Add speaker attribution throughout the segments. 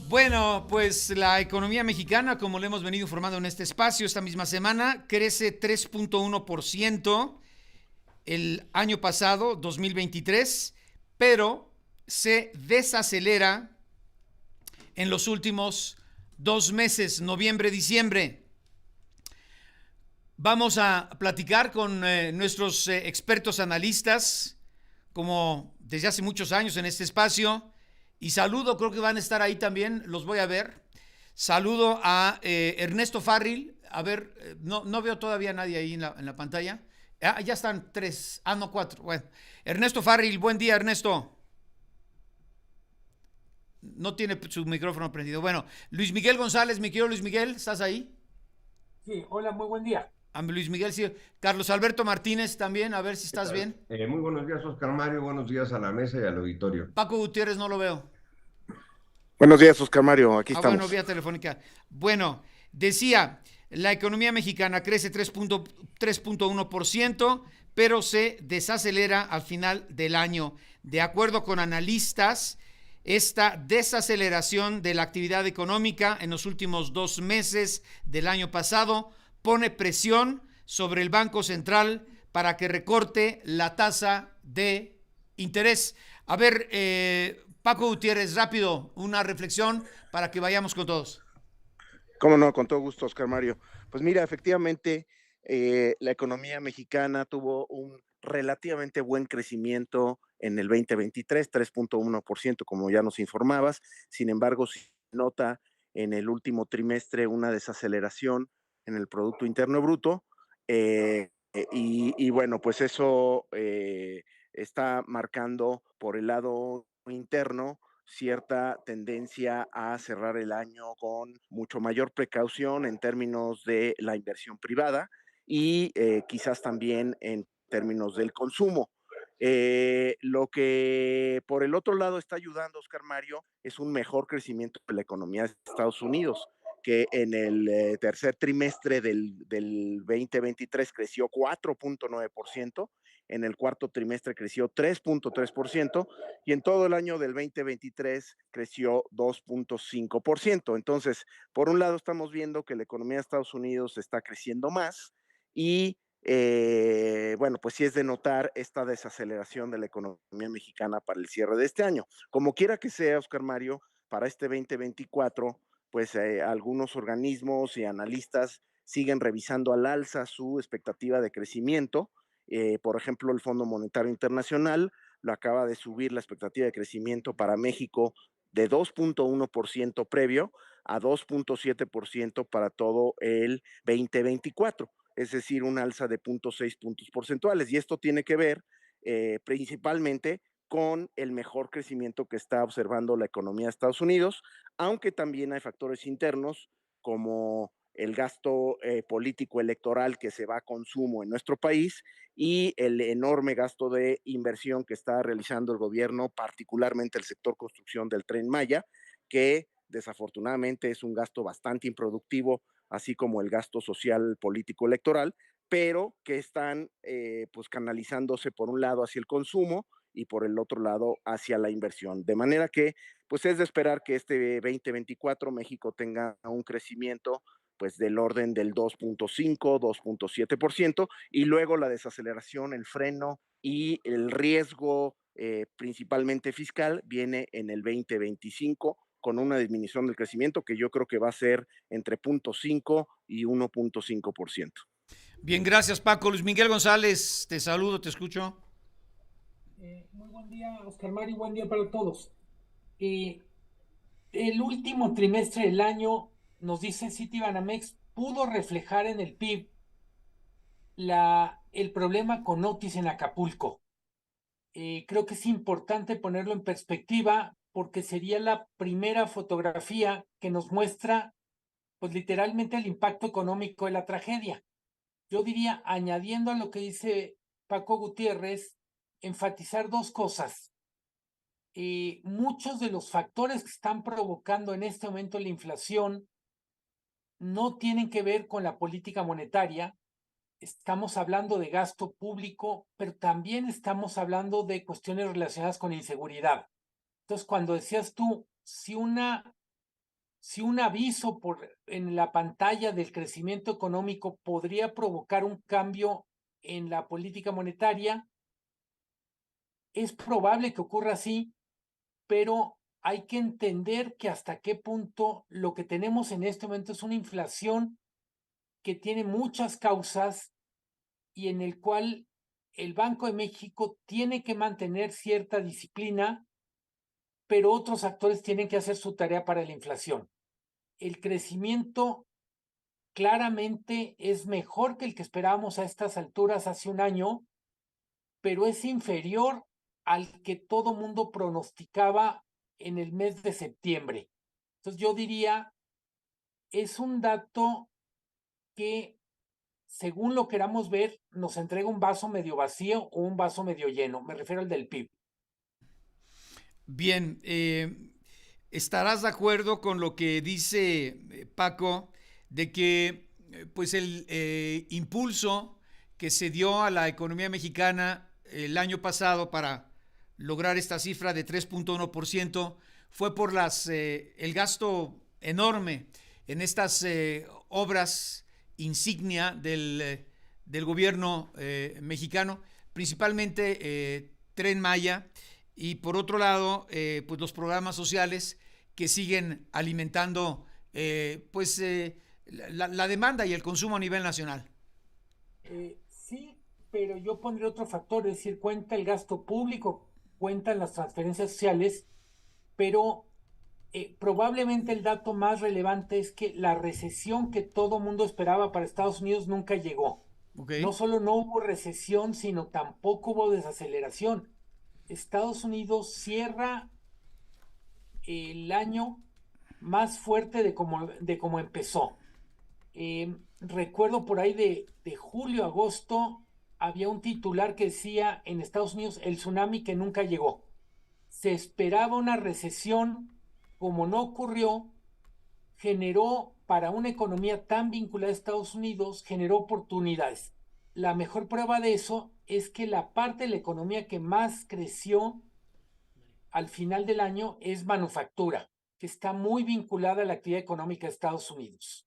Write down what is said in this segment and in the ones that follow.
Speaker 1: Bueno, pues la economía mexicana, como lo hemos venido informando en este espacio, esta misma semana, crece 3.1% el año pasado, 2023, pero se desacelera en los últimos 2 meses, noviembre, diciembre. Vamos a platicar con nuestros expertos analistas, como desde hace muchos años en este espacio. Y saludo, creo que van a estar ahí también, los voy a ver. Saludo a Ernesto Farril. A ver, no veo todavía a nadie ahí en la pantalla. Ah, ya están tres. Ah, no, cuatro. Bueno, Ernesto Farril, buen día, Ernesto. No tiene su micrófono prendido. Bueno, Luis Miguel González, mi querido Luis Miguel, ¿estás ahí?
Speaker 2: Sí, hola, muy buen día.
Speaker 1: Luis Miguel, sí. Carlos Alberto Martínez también, a ver si
Speaker 3: ¿Qué
Speaker 1: estás
Speaker 3: tal?
Speaker 1: bien.
Speaker 3: Muy buenos días, Oscar Mario. Buenos días a la mesa y al auditorio.
Speaker 1: Paco Gutiérrez no lo veo.
Speaker 4: Buenos días, Oscar Mario, aquí
Speaker 1: Ah, bueno,
Speaker 4: estamos.
Speaker 1: vía telefónica. Bueno, decía, la economía mexicana crece 3.1%, pero se desacelera al final del año. De acuerdo con analistas, esta desaceleración de la actividad económica en los últimos 2 meses del año pasado pone presión sobre el Banco Central para que recorte la tasa de interés. A ver, Paco Gutiérrez, rápido, una reflexión para que vayamos con todos.
Speaker 4: Cómo no, con todo gusto, Oscar Mario. Pues mira, efectivamente, la economía mexicana tuvo un relativamente buen crecimiento en el 2023, 3.1%, como ya nos informabas. Sin embargo, se nota en el último trimestre una desaceleración en el Producto Interno Bruto. Y bueno, pues eso está marcando por el lado interno cierta tendencia a cerrar el año con mucho mayor precaución en términos de la inversión privada y quizás también en términos del consumo. Lo que por el otro lado está ayudando, Oscar Mario, es un mejor crecimiento de la economía de Estados Unidos, que en el tercer trimestre del 2023 creció 4.9%, en el cuarto trimestre creció 3.3% y en todo el año del 2023 creció 2.5%. Entonces, por un lado estamos viendo que la economía de Estados Unidos está creciendo más y bueno, pues sí es de notar esta desaceleración de la economía mexicana para el cierre de este año. Como quiera que sea, Oscar Mario, para este 2024, pues algunos organismos y analistas siguen revisando al alza su expectativa de crecimiento. Por ejemplo, el Fondo Monetario Internacional lo acaba de subir la expectativa de crecimiento para México de 2.1% previo a 2.7% para todo el 2024, es decir, un alza de 0.6 puntos porcentuales. Y esto tiene que ver principalmente con el mejor crecimiento que está observando la economía de Estados Unidos, aunque también hay factores internos como el gasto político electoral que se va a consumo en nuestro país y el enorme gasto de inversión que está realizando el gobierno, particularmente el sector construcción del Tren Maya, que desafortunadamente es un gasto bastante improductivo, así como el gasto social político electoral, pero que están pues canalizándose por un lado hacia el consumo y por el otro lado hacia la inversión. De manera que pues es de esperar que este 2024 México tenga un crecimiento pues del orden del 2.5, 2.7%, y luego la desaceleración, el freno y el riesgo principalmente fiscal viene en el 2025 con una disminución del crecimiento que yo creo que va a ser entre 0.5 y 1.5%.
Speaker 1: Bien, gracias Paco. Luis Miguel González, te saludo, te escucho.
Speaker 2: Muy buen día, Oscar Mario, buen día para todos. Eh, el último trimestre del año, nos dice Citibanamex, pudo reflejar en el PIB el problema con Otis en Acapulco. Creo que es importante ponerlo en perspectiva porque sería la primera fotografía que nos muestra, pues literalmente el impacto económico de la tragedia. Yo diría, añadiendo a lo que dice Paco Gutiérrez, enfatizar dos cosas. Muchos de los factores que están provocando en este momento la inflación no tienen que ver con la política monetaria. Estamos hablando de gasto público, pero también estamos hablando de cuestiones relacionadas con inseguridad. Entonces, cuando decías tú, si una si un aviso en la pantalla del crecimiento económico podría provocar un cambio en la política monetaria. Es probable que ocurra así, pero hay que entender que hasta qué punto lo que tenemos en este momento es una inflación que tiene muchas causas y en el cual el Banco de México tiene que mantener cierta disciplina, pero otros actores tienen que hacer su tarea para la inflación. El crecimiento claramente es mejor que el que esperábamos a estas alturas hace un año, pero es inferior al que todo mundo pronosticaba en el mes de septiembre. Entonces yo diría, es un dato que, según lo queramos ver, nos entrega un vaso medio vacío o un vaso medio lleno. Me refiero al del PIB.
Speaker 1: Bien, estarás de acuerdo con lo que dice Paco, de que pues el impulso que se dio a la economía mexicana el año pasado para lograr esta cifra de 3.1% fue por el gasto enorme en estas obras insignia del gobierno mexicano, principalmente Tren Maya, y por otro lado, pues los programas sociales que siguen alimentando la demanda y el consumo a nivel nacional.
Speaker 2: Sí, pero yo pondría otro factor, es decir, cuenta el gasto público, cuentan las transferencias sociales, pero probablemente el dato más relevante es que la recesión que todo mundo esperaba para Estados Unidos nunca llegó.
Speaker 1: Okay.
Speaker 2: No solo no hubo recesión, sino tampoco hubo desaceleración. Estados Unidos cierra el año más fuerte de como empezó. Recuerdo por ahí de julio, agosto, había un titular que decía en Estados Unidos el tsunami que nunca llegó. Se esperaba una recesión, como no ocurrió, generó para una economía tan vinculada a Estados Unidos, generó oportunidades. La mejor prueba de eso es que la parte de la economía que más creció al final del año es manufactura, que está muy vinculada a la actividad económica de Estados Unidos.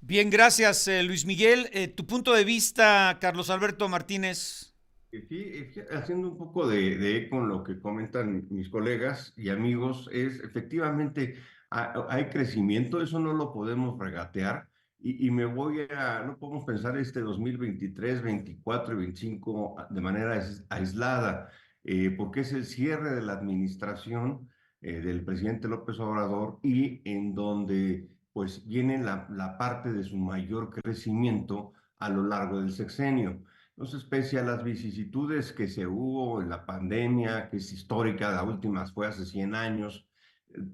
Speaker 1: Bien, gracias Luis Miguel. Tu punto de vista, Carlos Alberto Martínez.
Speaker 3: Sí, haciendo un poco de eco en lo que comentan mis colegas y amigos, es efectivamente hay crecimiento, eso no lo podemos regatear y no podemos pensar este 2023, 24 y 25 de manera aislada, porque es el cierre de la administración del presidente López Obrador y en donde pues viene la parte de su mayor crecimiento a lo largo del sexenio. Entonces, pese a las vicisitudes que se hubo en la pandemia, que es histórica, la última fue hace 100 años,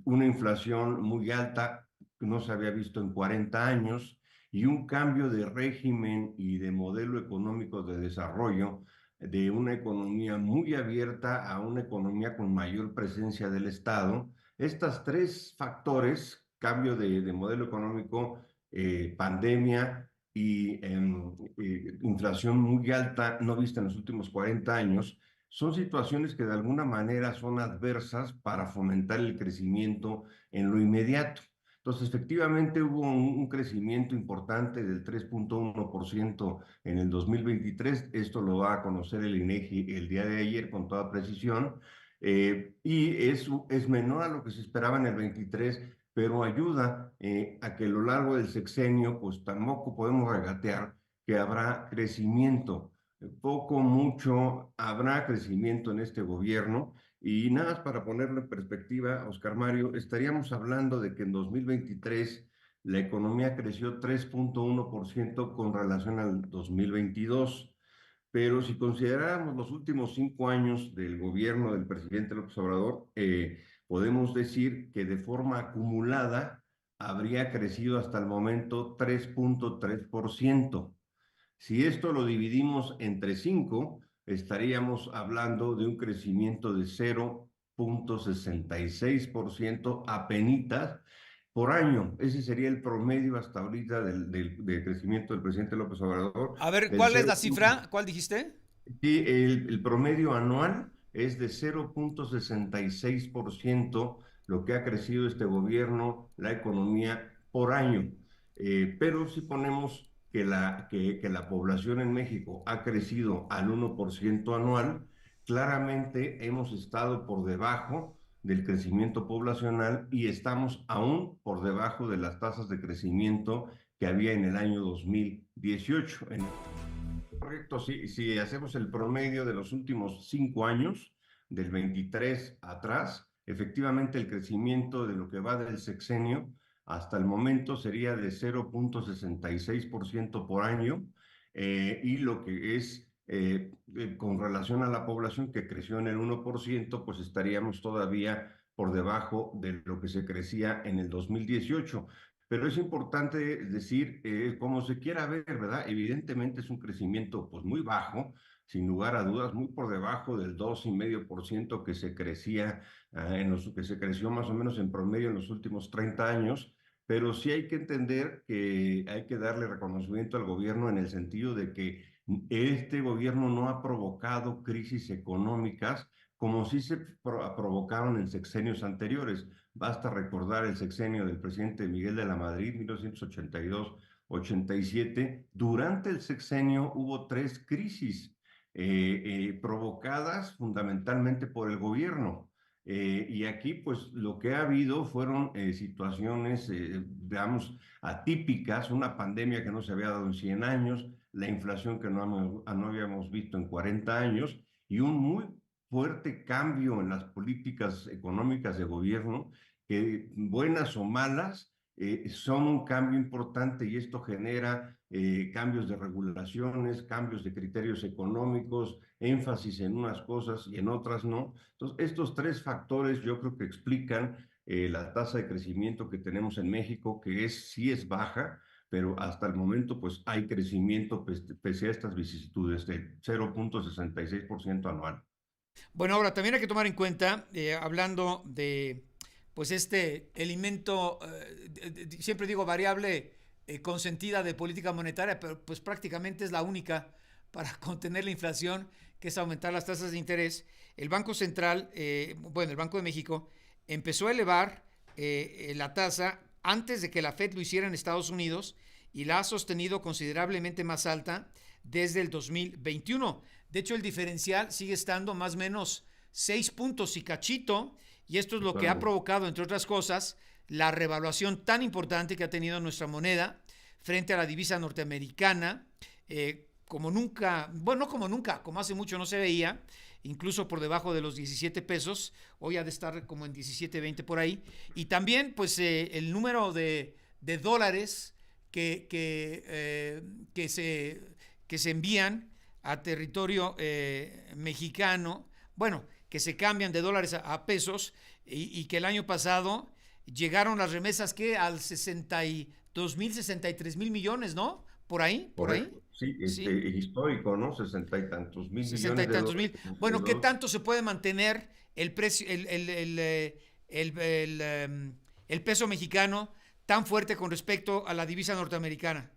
Speaker 3: una inflación muy alta que no se había visto en 40 años y un cambio de régimen y de modelo económico de desarrollo de una economía muy abierta a una economía con mayor presencia del Estado. Estos tres factores, cambio de modelo económico, pandemia y inflación muy alta, no vista en los últimos 40 años, son situaciones que de alguna manera son adversas para fomentar el crecimiento en lo inmediato. Entonces, efectivamente hubo un crecimiento importante del 3.1% en el 2023. Esto lo va a conocer el INEGI el día de ayer con toda precisión. Y es menor a lo que se esperaba en el 23, pero ayuda a que a lo largo del sexenio, pues tampoco podemos regatear que habrá crecimiento. Poco, mucho, habrá crecimiento en este gobierno. Y nada más para ponerlo en perspectiva, Oscar Mario, estaríamos hablando de que en 2023 la economía creció 3.1% con relación al 2022. Pero si consideráramos los últimos 5 años del gobierno del presidente López Obrador, podemos decir que de forma acumulada habría crecido hasta el momento 3.3%. Si esto lo dividimos entre 5, estaríamos hablando de un crecimiento de 0.66% apenitas por año. Ese sería el promedio hasta ahorita del crecimiento del presidente López Obrador.
Speaker 1: A ver,
Speaker 3: Del
Speaker 1: ¿cuál es
Speaker 3: 0.
Speaker 1: la cifra? ¿Cuál dijiste?
Speaker 3: Sí, el promedio anual es de 0.66% lo que ha crecido este gobierno, la economía por año. Pero si ponemos que la población en México ha crecido al 1% anual, claramente hemos estado por debajo del crecimiento poblacional y estamos aún por debajo de las tasas de crecimiento que había en el año 2018. Correcto, si hacemos el promedio de los últimos 5 años, del 23 atrás, efectivamente el crecimiento de lo que va del sexenio hasta el momento sería de 0,66% por año, y lo que es con relación a la población que creció en el 1%, pues estaríamos todavía por debajo de lo que se crecía en el 2018. Pero es importante decir, como se quiera ver, ¿verdad? Evidentemente es un crecimiento pues muy bajo, sin lugar a dudas, muy por debajo del 2,5% que se crecía, que se creció más o menos en promedio en los últimos 30 años, pero sí hay que entender que hay que darle reconocimiento al gobierno en el sentido de que este gobierno no ha provocado crisis económicas como sí se provocaron en sexenios anteriores. Basta recordar el sexenio del presidente Miguel de la Madrid, 1982-87. Durante el sexenio hubo 3 crisis provocadas fundamentalmente por el gobierno. Y aquí, pues, lo que ha habido fueron situaciones, digamos, atípicas, una pandemia que no se había dado en 100 años, la inflación que no habíamos visto en 40 años y un muy fuerte cambio en las políticas económicas de gobierno, que buenas o malas, son un cambio importante y esto genera cambios de regulaciones, cambios de criterios económicos, énfasis en unas cosas y en otras no. Entonces, estos 3 factores yo creo que explican la tasa de crecimiento que tenemos en México, que sí es baja, pero hasta el momento pues hay crecimiento pese a estas vicisitudes de 0,66% anual.
Speaker 1: Bueno, ahora también hay que tomar en cuenta, hablando de, pues este elemento, siempre digo variable consentida de política monetaria, pero pues prácticamente es la única para contener la inflación, que es aumentar las tasas de interés. El Banco Central, bueno, el Banco de México, empezó a elevar la tasa antes de que la Fed lo hiciera en Estados Unidos y la ha sostenido considerablemente más alta desde el 2021. De hecho, el diferencial sigue estando más o menos 6 puntos y cachito, y esto es lo que ha provocado, entre otras cosas, la revaluación tan importante que ha tenido nuestra moneda frente a la divisa norteamericana, como nunca, bueno, no como nunca, como hace mucho no se veía, incluso por debajo de los 17 pesos, hoy ha de estar como en 17, 20 por ahí, y también pues el número de dólares que se envían a territorio mexicano, bueno, que se cambian de dólares a pesos, y que el año pasado llegaron las remesas que al 62,000, 63,000 millones, ¿no? Por ahí, por ahí.
Speaker 3: Sí,
Speaker 1: Sí,
Speaker 3: histórico, ¿no? 60 y tantos mil
Speaker 1: 60 y
Speaker 3: millones de
Speaker 1: tantos
Speaker 3: dólares.
Speaker 1: mil. Bueno, ¿qué tanto se puede mantener el precio, el peso mexicano tan fuerte con respecto a la divisa norteamericana?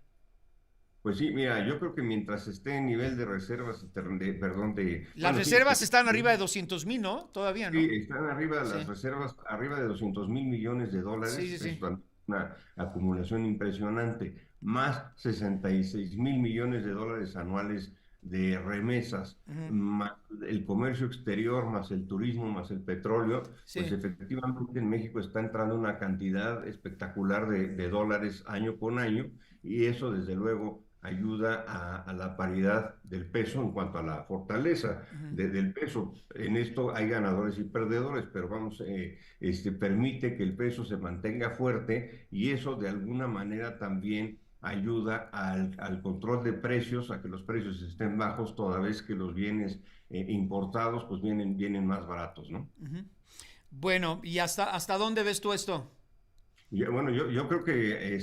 Speaker 3: Pues sí, mira, yo creo que mientras esté en nivel de reservas,
Speaker 1: Las
Speaker 3: bueno, sí,
Speaker 1: reservas están arriba de 200,000, ¿no? Todavía,
Speaker 3: sí,
Speaker 1: ¿no?
Speaker 3: están arriba las
Speaker 1: Sí,
Speaker 3: reservas, arriba de 200,000 millones de
Speaker 1: sí,
Speaker 3: dólares,
Speaker 1: sí,
Speaker 3: es
Speaker 1: sí.
Speaker 3: una acumulación impresionante, más 66,000 millones de dólares anuales de remesas,
Speaker 1: Ujú,
Speaker 3: más el comercio exterior, más el turismo, más el petróleo, pues
Speaker 1: sí.
Speaker 3: efectivamente en México está entrando una cantidad espectacular de dólares año con año, y eso desde luego ayuda a la paridad del peso en cuanto a la fortaleza
Speaker 1: Ujú.
Speaker 3: del peso. En esto hay ganadores y perdedores, pero vamos, permite que el peso se mantenga fuerte y eso de alguna manera también ayuda al control de precios, a que los precios estén bajos, toda vez que los bienes importados pues vienen más baratos, ¿no?
Speaker 1: Ujú. Bueno, ¿y hasta dónde ves tú esto?
Speaker 3: Bueno, yo creo que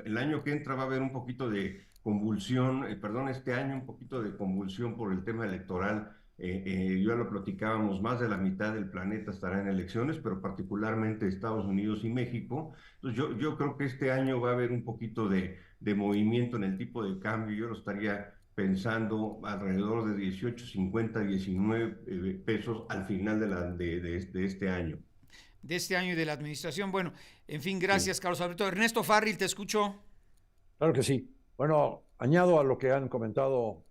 Speaker 3: el año que entra va a haber un poquito de convulsión, perdón, este año un poquito de convulsión por el tema electoral. Ya lo platicábamos, más de la mitad del planeta estará en elecciones, pero particularmente Estados Unidos y México. Entonces yo creo que este año va a haber un poquito de movimiento en el tipo de cambio. Yo lo estaría pensando alrededor de 18, 50, 19 pesos al final de este año.
Speaker 1: de este año y de la administración. Bueno, en fin, gracias, Carlos Alberto. Ernesto Farril, te escucho.
Speaker 5: Claro que sí. Bueno, añado a lo que han comentado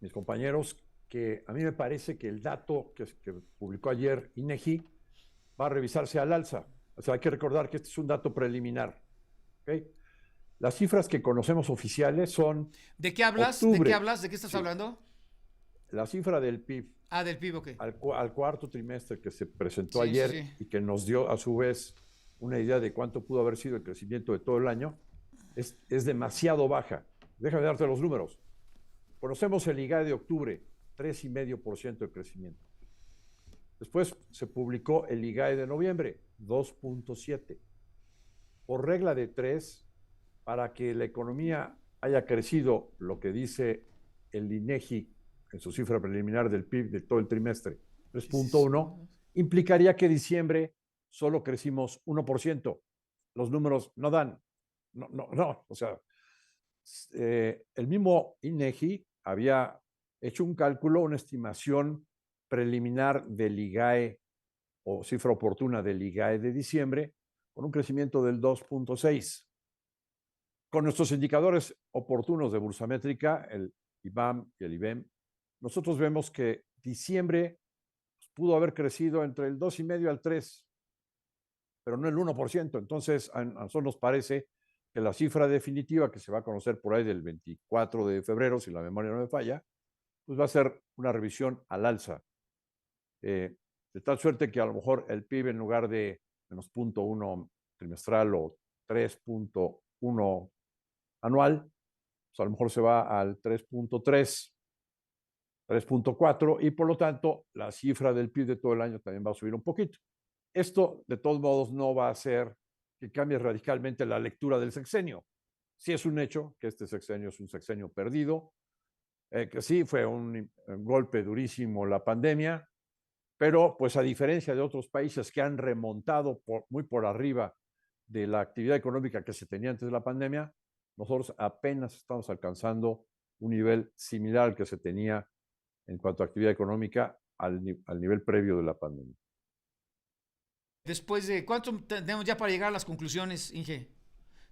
Speaker 5: mis compañeros, que a mí me parece que el dato que publicó ayer INEGI va a revisarse al alza. O sea, hay que recordar que este es un dato preliminar. ¿Okay? Las cifras que conocemos oficiales son...
Speaker 1: ¿De qué hablas?
Speaker 5: octubre.
Speaker 1: ¿De qué hablas? ¿De qué estás
Speaker 5: Sí.
Speaker 1: hablando?
Speaker 5: La cifra del PIB
Speaker 1: Del PIB, ok.
Speaker 5: al cuarto trimestre que se presentó
Speaker 1: Sí,
Speaker 5: ayer
Speaker 1: sí.
Speaker 5: y que nos dio a su vez una idea de cuánto pudo haber sido el crecimiento de todo el año, es demasiado baja. Déjame darte los números. Conocemos el IGAE de octubre, 3,5% de crecimiento. Después se publicó el IGAE de noviembre, 2,7%. Por regla de 3, para que la economía haya crecido, lo que dice el INEGI en su cifra preliminar del PIB de todo el trimestre, 3,1, implicaría que diciembre solo crecimos 1%. Los números no dan. No. O sea, el mismo INEGI había hecho un cálculo, una estimación preliminar del IGAE o cifra oportuna del IGAE de diciembre con un crecimiento del 2,6. Con nuestros indicadores oportunos de bursamétrica, el IBAM y el IBEM, nosotros vemos que diciembre pudo haber crecido entre el 2,5 al 3, pero no el 1%. Entonces, a nosotros nos parece que la cifra definitiva que se va a conocer por ahí del 24 de febrero, si la memoria no me falla, pues va a ser una revisión al alza. De tal suerte que a lo mejor el PIB en lugar de menos 0,1 trimestral o 3,1 anual, pues a lo mejor se va al 3,3, 3,4 y por lo tanto la cifra del PIB de todo el año también va a subir un poquito. Esto de todos modos no va a hacer que cambie radicalmente la lectura del sexenio. Sí es un hecho que este sexenio es un sexenio perdido, que sí fue un golpe durísimo la pandemia, pero pues a diferencia de otros países que han remontado muy por arriba de la actividad económica que se tenía antes de la pandemia, nosotros apenas estamos alcanzando un nivel similar al que se tenía en cuanto a actividad económica al nivel previo de la pandemia.
Speaker 1: Después de, ¿cuánto tenemos ya para llegar a las conclusiones, Inge?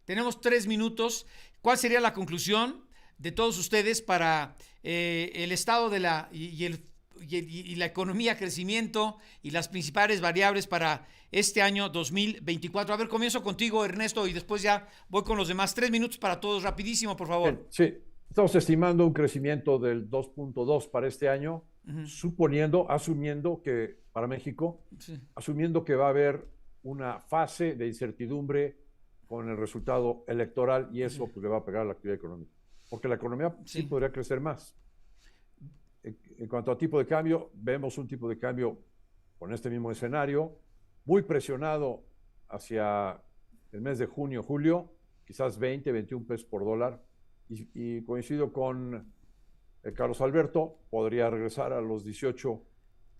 Speaker 1: Tenemos 3 minutos. ¿Cuál sería la conclusión de todos ustedes para el estado de la y la economía, crecimiento y las principales variables para este año 2024? A ver, comienzo contigo, Ernesto, y después ya voy con los demás. 3 minutos para todos, rapidísimo, por favor.
Speaker 5: Bien, sí, estamos estimando un crecimiento del 2,2 para este año, asumiendo que para México, asumiendo que va a haber una fase de incertidumbre con el resultado electoral y eso pues, le va a pegar a la actividad económica. Porque la economía sí podría crecer más. En cuanto a tipo de cambio, vemos un tipo de cambio con este mismo escenario, muy presionado hacia el mes de junio, julio, quizás 20, 21 pesos por dólar. Y coincido con Carlos Alberto, podría regresar a los 18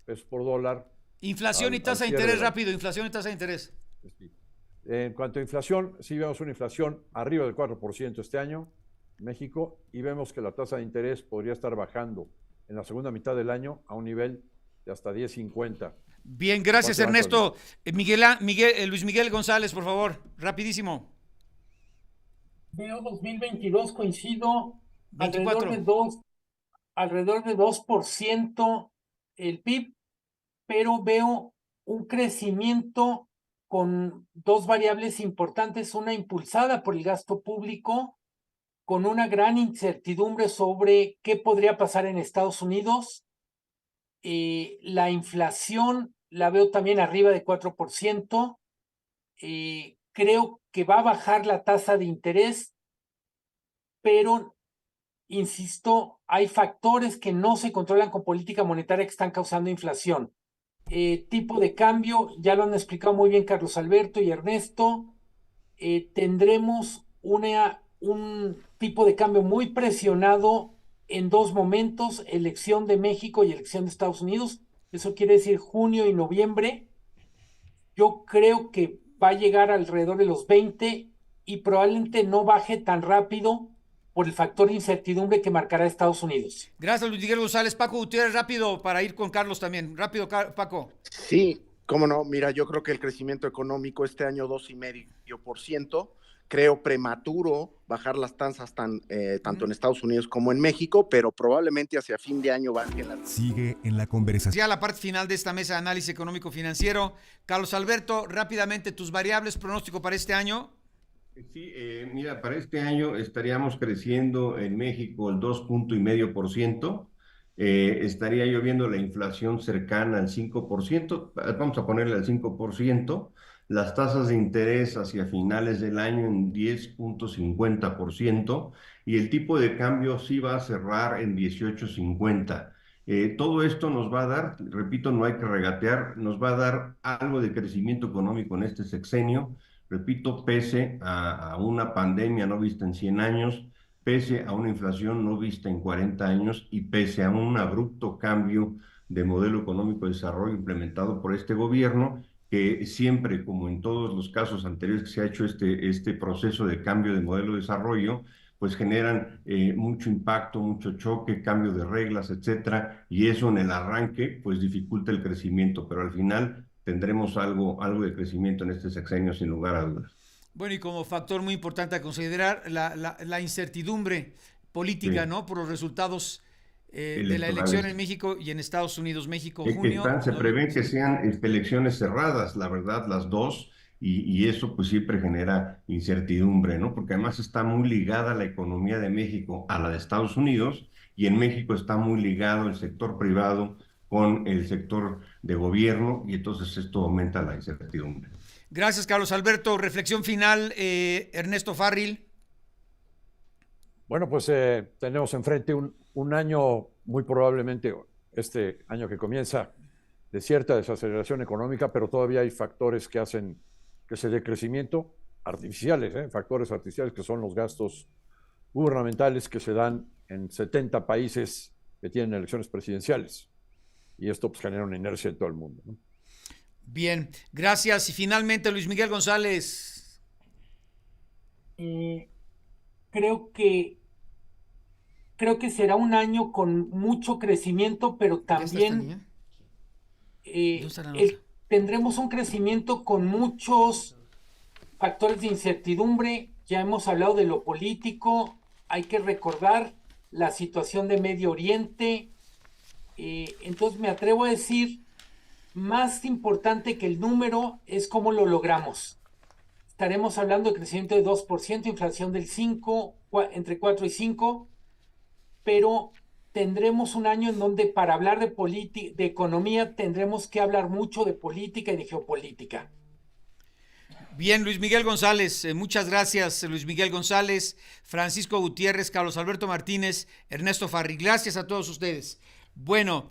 Speaker 5: pesos por dólar.
Speaker 1: Inflación y tasa de interés, rápido, inflación y tasa de interés.
Speaker 5: En cuanto a inflación, sí vemos una inflación arriba del 4% este año en México y vemos que la tasa de interés podría estar bajando en la segunda mitad del año a un nivel de hasta 10.50.
Speaker 1: Bien, gracias Ernesto. Luis Miguel González, por favor, rapidísimo.
Speaker 2: Veo 2022, coincido,
Speaker 1: 24.
Speaker 2: alrededor de 2% el PIB, pero veo un crecimiento con dos variables importantes, una impulsada por el gasto público, con una gran incertidumbre sobre qué podría pasar en Estados Unidos. La inflación la veo también arriba de 4%. Creo que va a bajar la tasa de interés, pero, insisto, hay factores que no se controlan con política monetaria que están causando inflación. Tipo de cambio, ya lo han explicado muy bien Carlos Alberto y Ernesto. Tendremos un tipo de cambio muy presionado en dos momentos, elección de México y elección de Estados Unidos. Eso quiere decir junio y noviembre. Yo creo que va a llegar alrededor de los 20 y probablemente no baje tan rápido por el factor de incertidumbre que marcará Estados Unidos.
Speaker 1: Gracias, Luis Miguel González. Paco Gutiérrez, rápido para ir con Carlos también. Rápido, Paco.
Speaker 4: Sí, ¿Cómo no? Mira, yo creo que el crecimiento económico este año 2,5%. Creo prematuro bajar las tasas tanto en Estados Unidos como en México, pero probablemente hacia fin de año bajen las.
Speaker 6: Sigue en la conversación.
Speaker 1: Ya la parte final de esta mesa de análisis económico financiero. Carlos Alberto, rápidamente tus variables, pronóstico para este año.
Speaker 3: Sí, mira, para este año estaríamos creciendo en México el 2,5%. Estaría yo viendo la inflación cercana al 5%, vamos a ponerle al 5%, las tasas de interés hacia finales del año en 10,50% y el tipo de cambio sí va a cerrar en 18,50. Todo esto nos va a dar, repito, no hay que regatear, nos va a dar algo de crecimiento económico en este sexenio, repito, pese a una pandemia no vista en 100 años, pese a una inflación no vista en 40 años y pese a un abrupto cambio de modelo económico de desarrollo implementado por este gobierno, que siempre, como en todos los casos anteriores que se ha hecho este proceso de cambio de modelo de desarrollo, pues generan mucho impacto, mucho choque, cambio de reglas, etcétera, y eso en el arranque pues dificulta el crecimiento, pero al final tendremos algo de crecimiento en este sexenio sin lugar a dudas.
Speaker 1: Bueno, y como factor muy importante a considerar, la incertidumbre política,
Speaker 3: Sí.
Speaker 1: ¿no? Por los resultados de la
Speaker 3: Electorales.
Speaker 1: elección en México y en Estados Unidos, México,
Speaker 3: Que
Speaker 1: junio.
Speaker 3: se prevé que
Speaker 1: sí.
Speaker 3: sean elecciones cerradas, la verdad, las dos, y eso pues siempre genera incertidumbre, ¿no? Porque además está muy ligada la economía de México a la de Estados Unidos, y en México está muy ligado el sector privado con el sector de gobierno, y entonces esto aumenta la incertidumbre.
Speaker 1: Gracias, Carlos Alberto. Reflexión final, Ernesto Farril.
Speaker 5: Bueno, pues tenemos enfrente un año, muy probablemente este año que comienza, de cierta desaceleración económica, pero todavía hay factores que hacen que se dé crecimiento, artificiales, factores artificiales que son los gastos gubernamentales que se dan en 70 países que tienen elecciones presidenciales. Y esto pues genera una inercia en todo el mundo, ¿no?
Speaker 1: Bien, gracias. Y finalmente, Luis Miguel González.
Speaker 2: Creo que será un año con mucho crecimiento, pero también tendremos un crecimiento con muchos factores de incertidumbre. Ya hemos hablado de lo político, hay que recordar la situación de Medio Oriente. Entonces me atrevo a decir, más importante que el número es cómo lo logramos. Estaremos hablando de crecimiento de 2%, inflación del 5%, entre 4 y 5%, pero tendremos un año en donde para hablar de economía tendremos que hablar mucho de política y de geopolítica.
Speaker 1: Bien, Luis Miguel González, muchas gracias, Luis Miguel González, Francisco Gutiérrez, Carlos Alberto Martínez, Ernesto Farril. Gracias a todos ustedes. Bueno,